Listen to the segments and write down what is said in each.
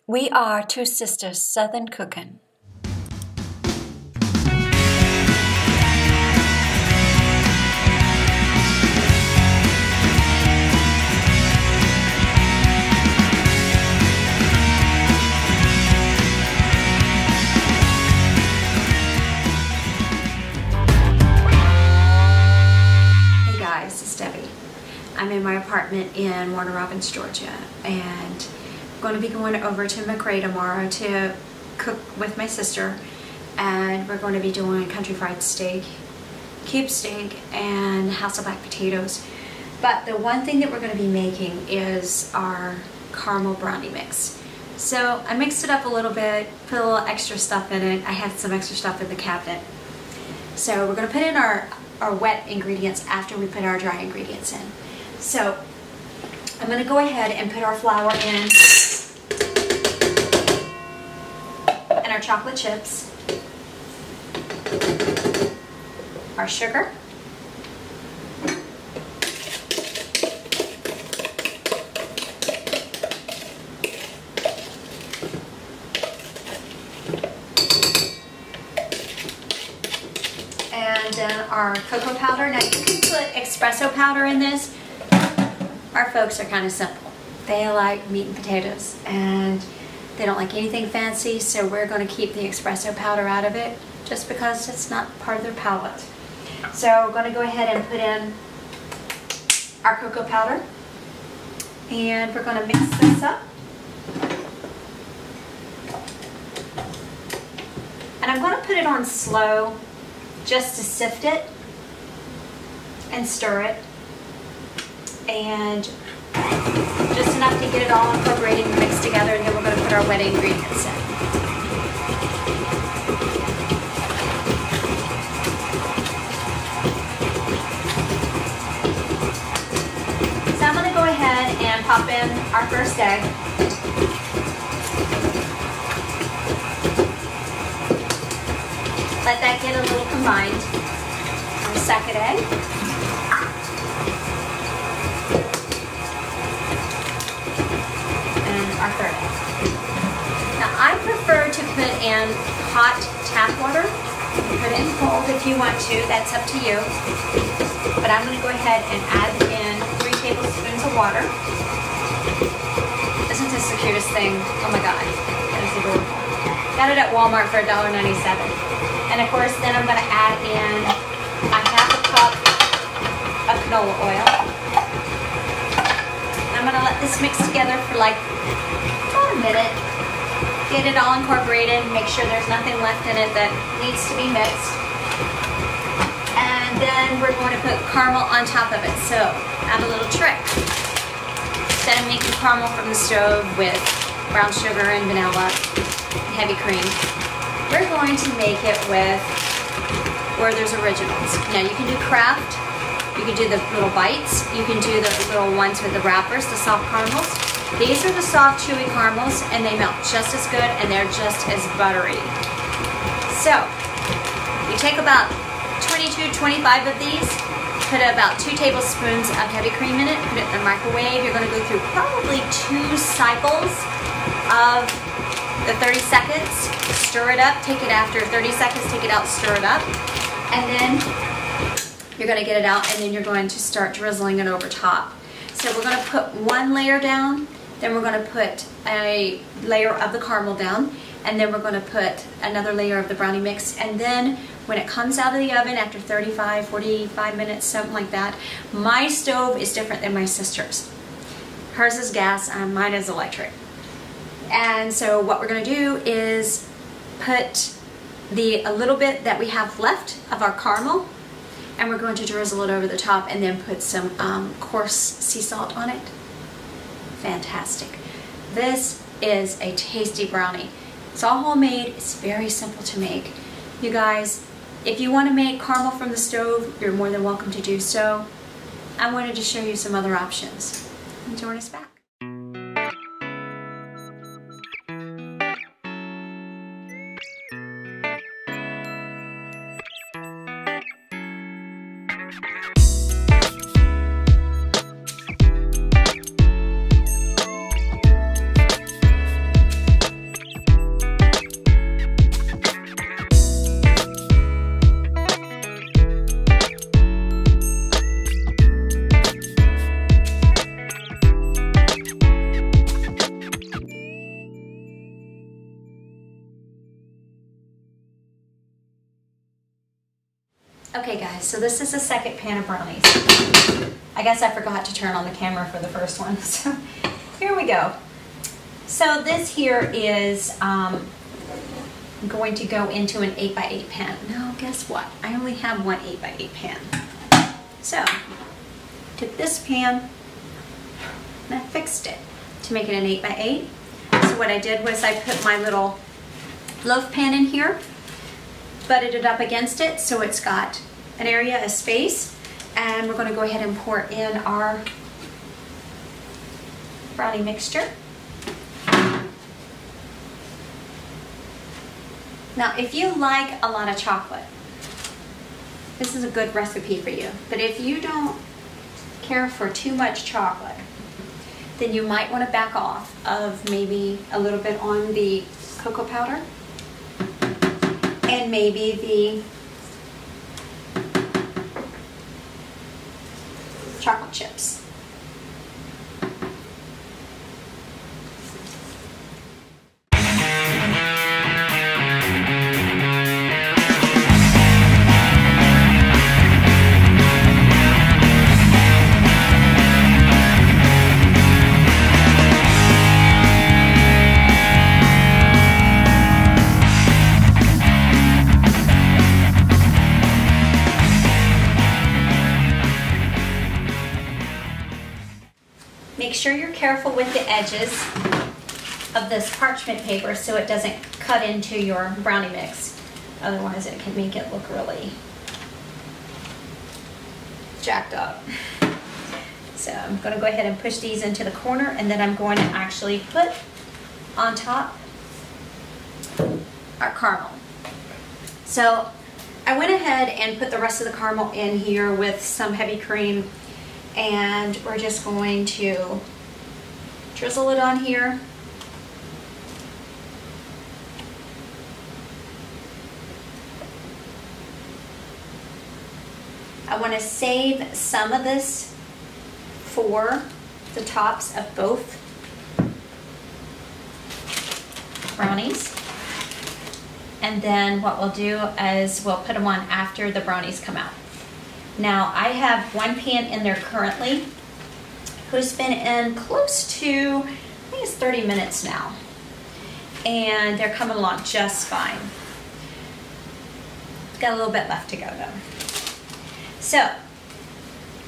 We are two sisters Southern cooking. Hey guys, it's Debbie. I'm in my apartment in Warner Robins, Georgia, and I'm going to be going over to McRae tomorrow to cook with my sister, and we're going to be doing country fried steak, cube steak, and house of black potatoes. But the one thing that we're going to be making is our caramel brownie mix. So I mixed it up a little bit, put a little extra stuff in it. I had some extra stuff in the cabinet. So we're going to put in our wet ingredients after we put our dry ingredients in. So I'm going to go ahead and put our flour in and our chocolate chips, our sugar, and then our cocoa powder. Now you can put espresso powder in this. Our folks are kind of simple. They like meat and potatoes, and they don't like anything fancy, so we're going to keep the espresso powder out of it just because it's not part of their palate. So we're going to go ahead and put in our cocoa powder, and we're going to mix this up. And I'm going to put it on slow just to sift it and stir it, and just enough to get it all incorporated and mixed together, and then we're going to put our wet ingredients in. So I'm going to go ahead and pop in our first egg. Let that get a little combined. Our second egg. Our third egg. Now I prefer to put in hot tap water. You can put it in cold if you want to, that's up to you. But I'm going to go ahead and add in 3 tablespoons of water. Isn't this the cutest thing? Oh my god, that is adorable. Got it at Walmart for $1.97. And of course then I'm going to add in a half a cup of canola oil. I'm going to let this mix together for like about a minute. Get it all incorporated, make sure there's nothing left in it that needs to be mixed. And then we're going to put caramel on top of it. So I have a little trick. Instead of making caramel from the stove with brown sugar and vanilla and heavy cream, we're going to make it with Werther's Originals. Now you can do Kraft. You can do the little bites. You can do the little ones with the wrappers, the soft caramels. These are the soft, chewy caramels, and they melt just as good, and they're just as buttery. So, you take about 22, 25 of these, put about 2 tablespoons of heavy cream in it, put it in the microwave. You're going to go through probably 2 cycles of the 30 seconds. Stir it up, take it after 30 seconds, take it out, stir it up, and then you're going to get it out, and then you're going to start drizzling it over top. So we're going to put 1 layer down, then we're going to put a layer of the caramel down, and then we're going to put another layer of the brownie mix, and then when it comes out of the oven after 35, 45 minutes, something like that, my stove is different than my sister's. Hers is gas, and mine is electric. And so what we're going to do is put a little bit that we have left of our caramel, and we're going to drizzle it over the top and then put some coarse sea salt on it. Fantastic. This is a tasty brownie. It's all homemade. It's very simple to make. You guys, if you want to make caramel from the stove, you're more than welcome to do so. I wanted to show you some other options. Join us back. so this is the second pan of brownies. I guess I forgot to turn on the camera for the first one, so here we go. So this here is going to go into an 8x8 pan. Now guess what? I only have one 8x8 pan. So, took this pan and I fixed it to make it an 8x8. So what I did was I put my little loaf pan in here, butted it up against it so it's got an area of space, and we're going to go ahead and pour in our brownie mixture. Now if you like a lot of chocolate, this is a good recipe for you. But if you don't care for too much chocolate, then you might want to back off of maybe a little bit on the cocoa powder and maybe the chocolate chips. Make sure you're careful with the edges of this parchment paper so it doesn't cut into your brownie mix. Otherwise it can make it look really jacked up. So I'm going to go ahead and push these into the corner, and then I'm going to actually put on top our caramel. So I went ahead and put the rest of the caramel in here with some heavy cream, and we're just going to drizzle it on here. I want to save some of this for the tops of both brownies. And then what we'll do is we'll put them on after the brownies come out. Now I have one pan in there currently who's been in close to, I think it's 30 minutes now. And they're coming along just fine. Got a little bit left to go though. So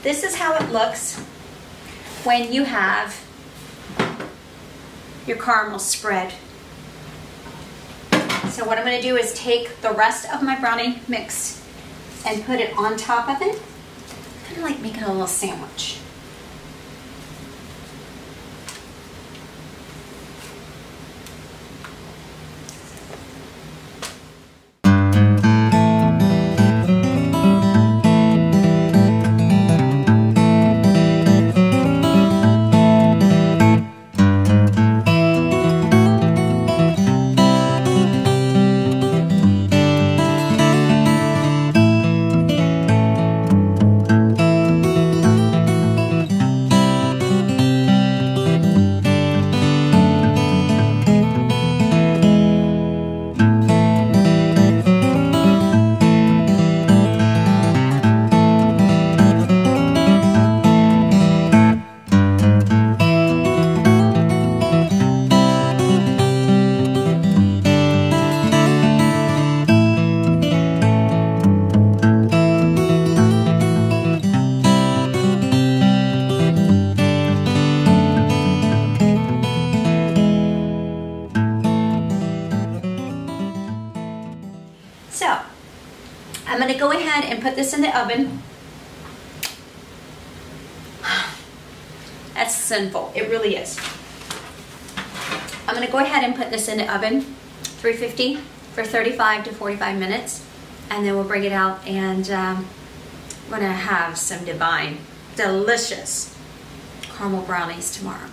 this is how it looks when you have your caramel spread. So what I'm going to do is take the rest of my brownie mix and put it on top of it, kind of like making a little sandwich. So I'm going to go ahead and put this in the oven. That's sinful. It really is. I'm going to go ahead and put this in the oven, 350 for 35 to 45 minutes, and then we'll bring it out, and I'm going to have some Devine delicious caramel brownies tomorrow.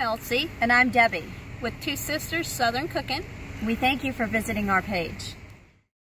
Kelsey. And I'm Debbie. With Two Sisters Southern Cooking. We thank you for visiting our page.